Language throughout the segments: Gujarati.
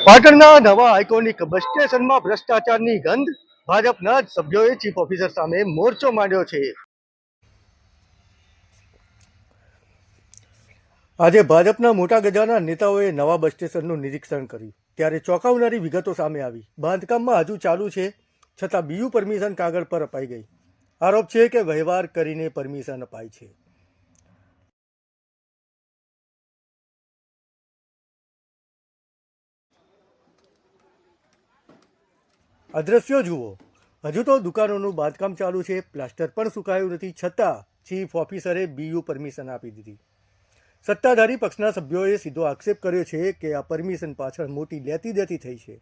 પાટણના નવા આઇકોનિક બસ સ્ટેશનમાં ભ્રષ્ટાચારની ગંધ, ભાજપના જ સભ્યોએ ચીફ ઓફિસર સામે મોરચો માંડ્યો છે. આજે ભાજપના મોટા ગજાના નેતાઓએ નવા બસ સ્ટેશનનું નિરીક્ષણ કર્યું ત્યારે ચોંકાવનારી વિગતો સામે આવી. બાંધકામમાં હજુ ચાલુ છે, છતાં બીયુ પરમિશન કાગળ પર અપાઈ ગઈ. આરોપ છે કે વ્યવહાર કરીને પરમિશન અપાઈ છે. અદ્રશ્યો જુઓ. હજુ તો દુકાનોનું બાંધકામ ચાલુ છે, પ્લાસ્ટર પણ સુકાયું નથી, છતાં ચીફ ઓફિસરે બીયુ પરમિશન આપી દીધી. સત્તાધારી પક્ષના સભ્યોએ સીધો આક્ષેપ કર્યો છે કે આ પરમિશન પાછળ મોટી લેતી દેતી થઈ છે.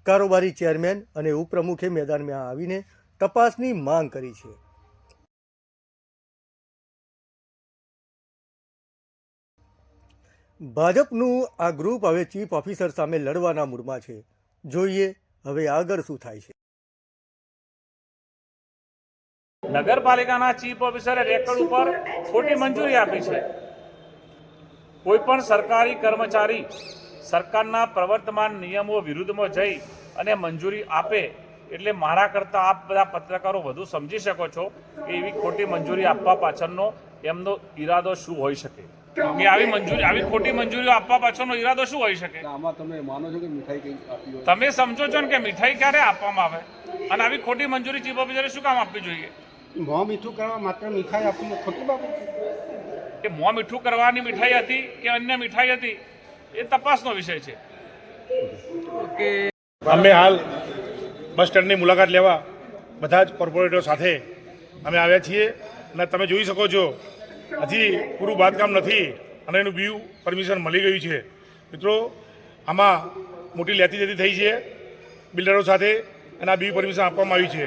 કારોબારી ચેરમેન અને ઉપપ્રમુખે મેદાનમાં આવીને તપાસની માંગ કરી છે. ભાજપનું આ ગ્રુપ હવે ચીફ ઓફિસર સામે લડવાના મૂડમાં છે. જોઈએ હવે આગળ શું થાય છે. નગરપાલિકાના ચીફ ઓફિસરે રેકર્ડ ઉપર ખોટી મંજૂરી આપી છે. કોઈ પણ સરકારી કર્મચારી સરકારના પ્રવર્તમાન નિયમો વિરુદ્ધમાં જઈ અને મંજૂરી આપે એટલે મારા કરતાં આપ બધા પત્રકારો વધુ સમજી શકો છો કે એવી ખોટી મંજૂરી આપવા પાછળનો એમનો ઈરાદો શું હોઈ શકે, કે આવી ખોટી મંજૂરીઓ આપવા પાછળનો ઈરાદો શું હોઈ શકે. આમાં તમે માનો છો કે મીઠાઈ કઈ આપી હોય? તમે સમજો છો ને કે મીઠાઈ ક્યારે આપવામાં આવે, અને આવી ખોટી મંજૂરી ચીફ ઓફિસરે શું કામ આપવી જોઈએ? મોં મીઠું કરવા માત્ર મીઠાઈ આપવી ખોટી બાબત છે. કે મોં મીઠું કરવાની મીઠાઈ હતી કે અન્ય મીઠાઈ હતી એ તપાસનો વિષય છે. અમે હાલ બસ સ્ટેન્ડની મુલાકાત લેવા બધા જ કોર્પોરેટરો સાથે અમે આવ્યા છીએ અને તમે જોઈ શકો છો હજી પૂરું બાંધકામ નથી અને એનું બીયુ પરમિશન મળી ગયું છે. મિત્રો, આમાં મોટી લેતી દેતી થઈ છે બિલ્ડરો સાથે અને આ બીયુ પરમિશન આપવામાં આવ્યું છે.